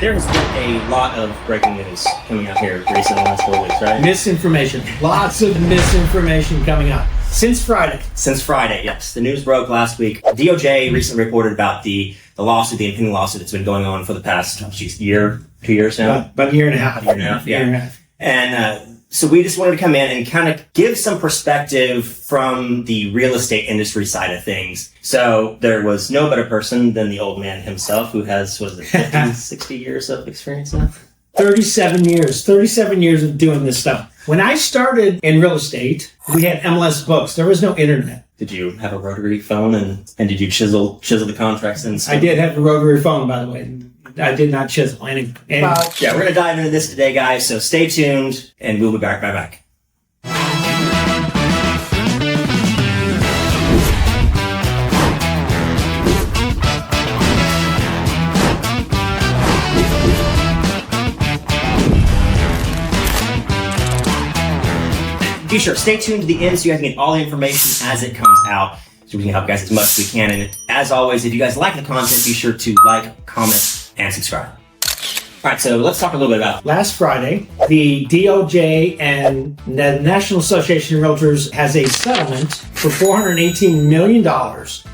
There's been a lot of breaking news coming out here recently in the last 4 weeks, right? Misinformation. Lots of misinformation coming out. Since Friday. Since Friday, yes. The news broke last week. DOJ recently reported about the lawsuit, the impending lawsuit that's been going on for the past, year, 2 years now? About a year and a half. And so we just wanted to come in and kind of give some perspective from the real estate industry side of things. So there was no better person than the old man himself, who has, 50, 60 years of experience now? 37 years of doing this stuff. When I started in real estate, we had MLS books. There was no internet. Did you have a rotary phone and did you chisel the contracts and stuff? I did have a rotary phone, by the way. I did not chisel any. Yeah, we're going to dive into this today, guys. So stay tuned and we'll be right back. Be sure, stay tuned to the end so you guys can get all the information as it comes out, so we can help you guys as much as we can. And as always, if you guys like the content, be sure to like, comment, and subscribe. All right, so let's talk a little bit about last Friday. The DOJ and the National Association of Realtors has a settlement for $418 million.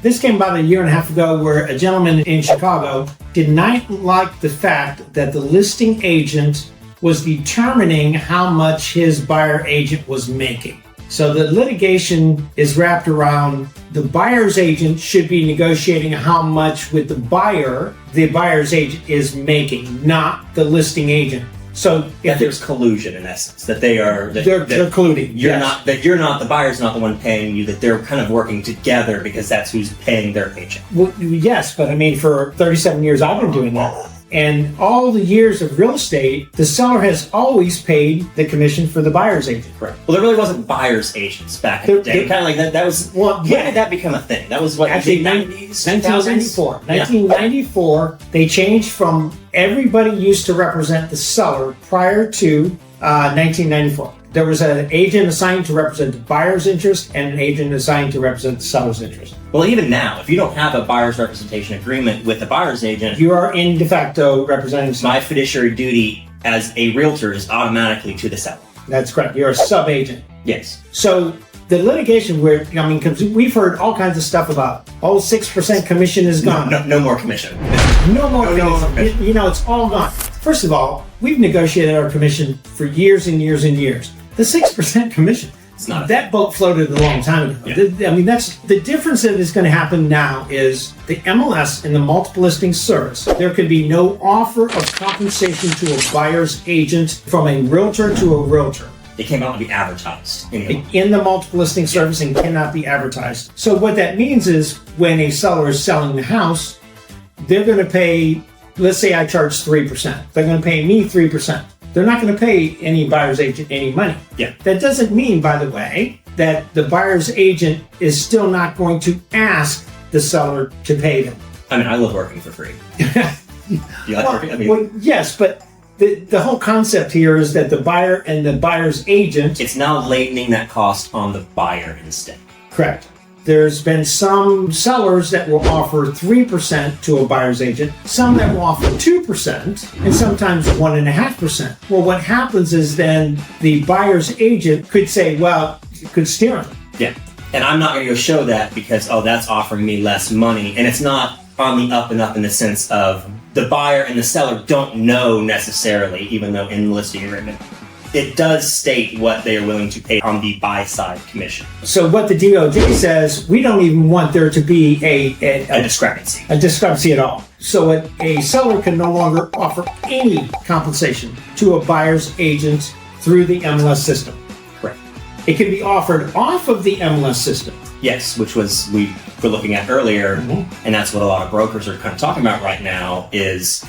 This came about a year and a half ago, where a gentleman in Chicago did not like the fact that the listing agent was determining how much his buyer agent was making. So the litigation is wrapped around the buyer's agent should be negotiating how much with the buyer's agent is making, not the listing agent. So if there's collusion in essence, that they're colluding. You're not the buyer's not the one paying you, that they're kind of working together because that's who's paying their agent. Well, yes, but I mean, for 37 years I've been doing that. And all the years of real estate, the seller has always paid the commission for the buyer's agent. Correct. Well, there really wasn't buyer's agents back in the day. Kind of like that. That was when did that become a thing? That was what, actually 90s, 1994. 1994. They changed from everybody used to represent the seller prior to 1994. There was an agent assigned to represent the buyer's interest and an agent assigned to represent the seller's interest. Well, even now, if you don't have a buyer's representation agreement with the buyer's agent, you are in de facto representing. My fiduciary duty as a realtor is automatically to the seller. That's correct. You're a sub-agent. Yes. So the litigation because we've heard all kinds of stuff about, 6% commission is gone. No more commission. No more commission. It's all gone. First of all, we've negotiated our commission for years and years and years. The 6% commission, that boat floated a long time ago. Yeah. That's the difference that is going to happen now is the MLS in the multiple listing service. There could be no offer of compensation to a buyer's agent from a realtor to a realtor. It cannot be advertised in the multiple listing service and cannot be advertised. So what that means is when a seller is selling the house, they're going to pay, let's say I charge 3%. They're going to pay me 3%. They're not going to pay any buyer's agent any money. Yeah. That doesn't mean, by the way, that the buyer's agent is still not going to ask the seller to pay them. I love working for free. You like working? Well, yes, but the whole concept here is that the buyer and the buyer's agent... It's now latening that cost on the buyer instead. Correct. There's been some sellers that will offer 3% to a buyer's agent, some that will offer 2%, and sometimes 1.5%. Well, what happens is then the buyer's agent could say, could steer them. Yeah. And I'm not going to go show that because, that's offering me less money. And it's not on the up and up in the sense of the buyer and the seller don't know necessarily, even though in the listing agreement, it does state what they are willing to pay on the buy-side commission. So what the DOJ says, we don't even want there to be a discrepancy. A discrepancy at all. So a seller can no longer offer any compensation to a buyer's agent through the MLS system. Correct. It can be offered off of the MLS system. Yes, which was we were looking at earlier, and that's what a lot of brokers are kind of talking about right now is,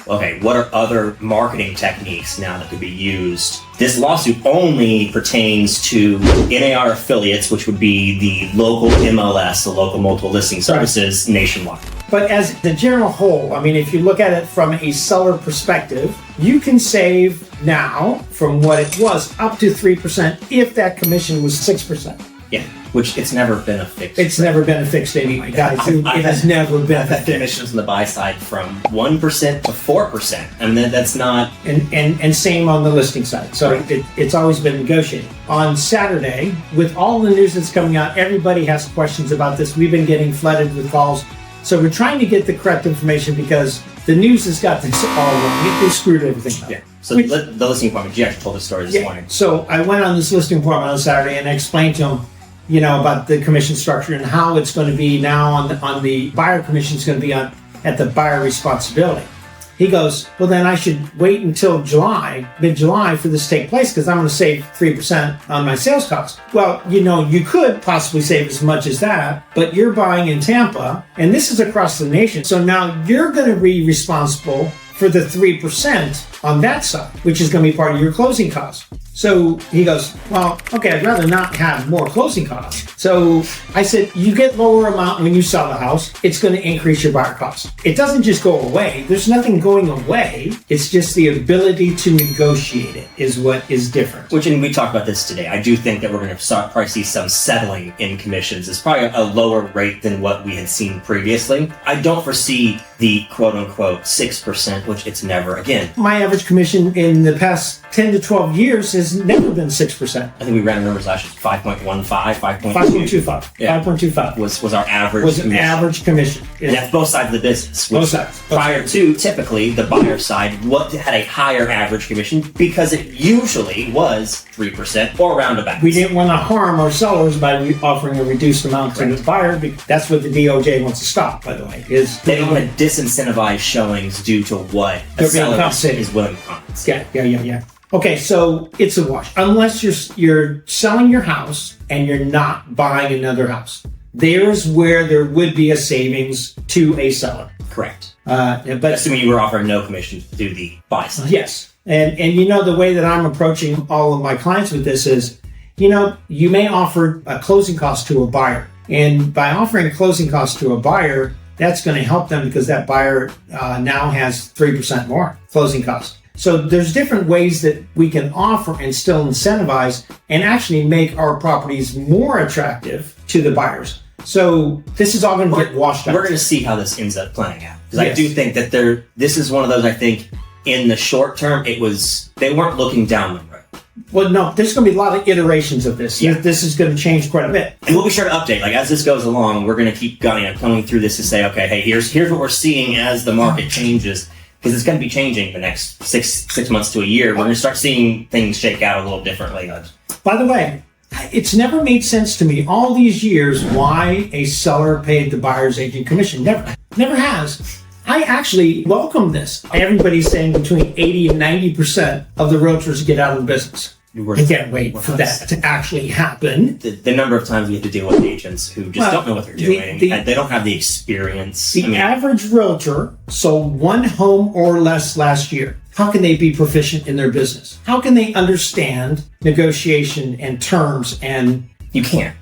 okay, what are other marketing techniques now that could be used? This lawsuit only pertains to NAR affiliates, which would be the local MLS, the local multiple listing services nationwide. But as the general whole, if you look at it from a seller perspective, you can save now from what it was up to 3% if that commission was 6%. Yeah. Which it's never been a fixed It's rate. never been a fixed anyway, guys. It has never been I've had commissions on the buy side from 1% to 4%. And then that's not... And same on the listing side. So it's always been negotiated. On Saturday, with all the news that's coming out, everybody has questions about this. We've been getting flooded with calls. So we're trying to get the correct information because the news has got this all wrong. They screwed everything up. Yeah. So the listing appointment, you actually told the story this morning. So I went on this listing appointment on Saturday and I explained to him, about the commission structure and how it's going to be now on the buyer commission is going to be at the buyer responsibility. He goes, well, then I should wait until mid-July for this to take place because I'm going to save 3% on my sales cost. Well, you could possibly save as much as that, but you're buying in Tampa, and this is across the nation. So now you're going to be responsible for the 3% on that side, which is going to be part of your closing costs. So he goes, well, okay, I'd rather not have more closing costs. So I said, you get lower amount when you sell the house, it's going to increase your buyer costs. It doesn't just go away. There's nothing going away. It's just the ability to negotiate it is what is different. And we talked about this today. I do think that we're going to probably see some settling in commissions. It's probably a lower rate than what we had seen previously. I don't foresee the quote-unquote 6%, which it's never again. My average commission in the past 10 to 12 years has never been 6%. I think we ran the numbers last year, 5.15, 5.2. 5.25. Yeah. 5.25 was our average was an commission. average commission. And that's both sides of the business. Both sides. Prior to, typically, the buyer side had a higher average commission because it usually was 3% or roundabout. We didn't want to harm our sellers by offering a reduced amount to the buyer. That's what the DOJ wants to stop, by the way. They don't want to disincentivize showings due to what a seller is willing to compensate. Yeah. Okay, so it's a wash. Unless you're selling your house and you're not buying another house. There's where there would be a savings to a seller. Correct. But assuming you were offering no commission through the buy side. Yes. And the way that I'm approaching all of my clients with this is, you may offer a closing cost to a buyer. And by offering a closing cost to a buyer, that's going to help them because that buyer now has 3% more closing cost. So there's different ways that we can offer and still incentivize and actually make our properties more attractive to the buyers. So this is all going to get washed out. We're going to see how this ends up playing out. Because Yes. I do think that this is one of those, I think, in the short term, they weren't looking down the road. Well, no, there's going to be a lot of iterations of this. Yeah. This is going to change quite a bit. And we'll be sure to update. As this goes along, we're going to keep coming through this to say, okay, hey, here's what we're seeing as the market changes. Because it's going to be changing the next six months to a year. We're going to start seeing things shake out a little differently. By the way, it's never made sense to me all these years why a seller paid the buyer's agent commission. Never has. I actually welcome this. Everybody's saying between 80 and 90% of the realtors get out of the business. I can't wait for that to actually happen. The number of times we have to deal with agents who just don't know what they're doing. They don't have the experience. The average realtor sold one home or less last year. How can they be proficient in their business? How can they understand negotiation and terms? And You can't.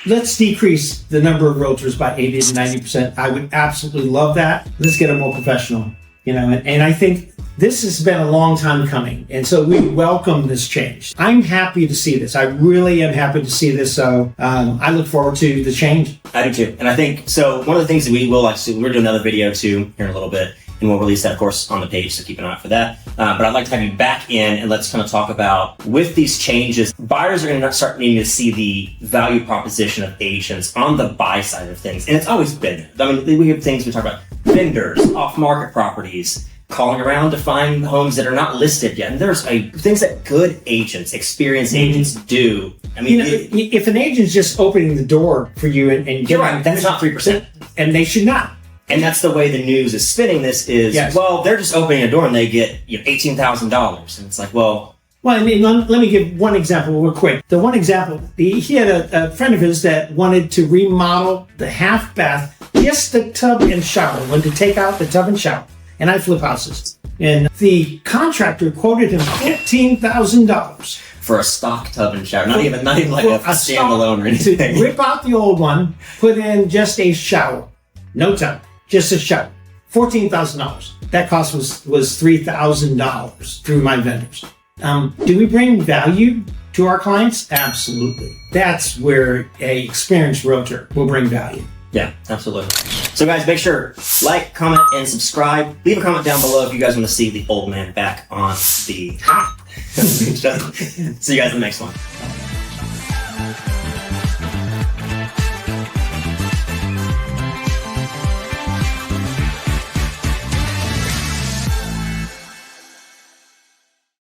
let's decrease the number of realtors by 80 to 90%. I would absolutely love that. Let's get them more professional. And I think this has been a long time coming. And so we welcome this change. I'm happy to see this. I really am happy to see this. So I look forward to the change. I do too. And I think, so one of the things that we will actually, we're doing another video too here in a little bit. And we'll release that, of course, on the page, so keep an eye out for that. But I'd like to have you back in and let's kind of talk about, with these changes, buyers are going to start needing to see the value proposition of agents on the buy side of things. And it's always been there. I mean, we have things we talk about, vendors, off-market properties, calling around to find homes that are not listed yet. And there's things that good agents, experienced agents do. I mean, if an agent's just opening the door for you and you're right, that's not 3%. And they should not. And that's the way the news is spinning this is, Yes. well, they're just opening a door and they get $18,000. And it's like, well, I mean, let me give one example real quick. The one example, he had a friend of his that wanted to remodel the half bath, just the tub and shower, wanted to take out the tub and shower. And I flip houses. And the contractor quoted him $15,000. for a stock tub and shower, not even like a standalone or anything. To rip out the old one, put in just a shower. No tub, just a shower. $14,000. That cost was $3,000 through my vendors. Do we bring value To our clients, absolutely. That's where a experienced realtor will bring value. Yeah, absolutely. So guys, make sure like, comment, and subscribe. Leave a comment down below if you guys want to see the old man back on the See you guys in the next one.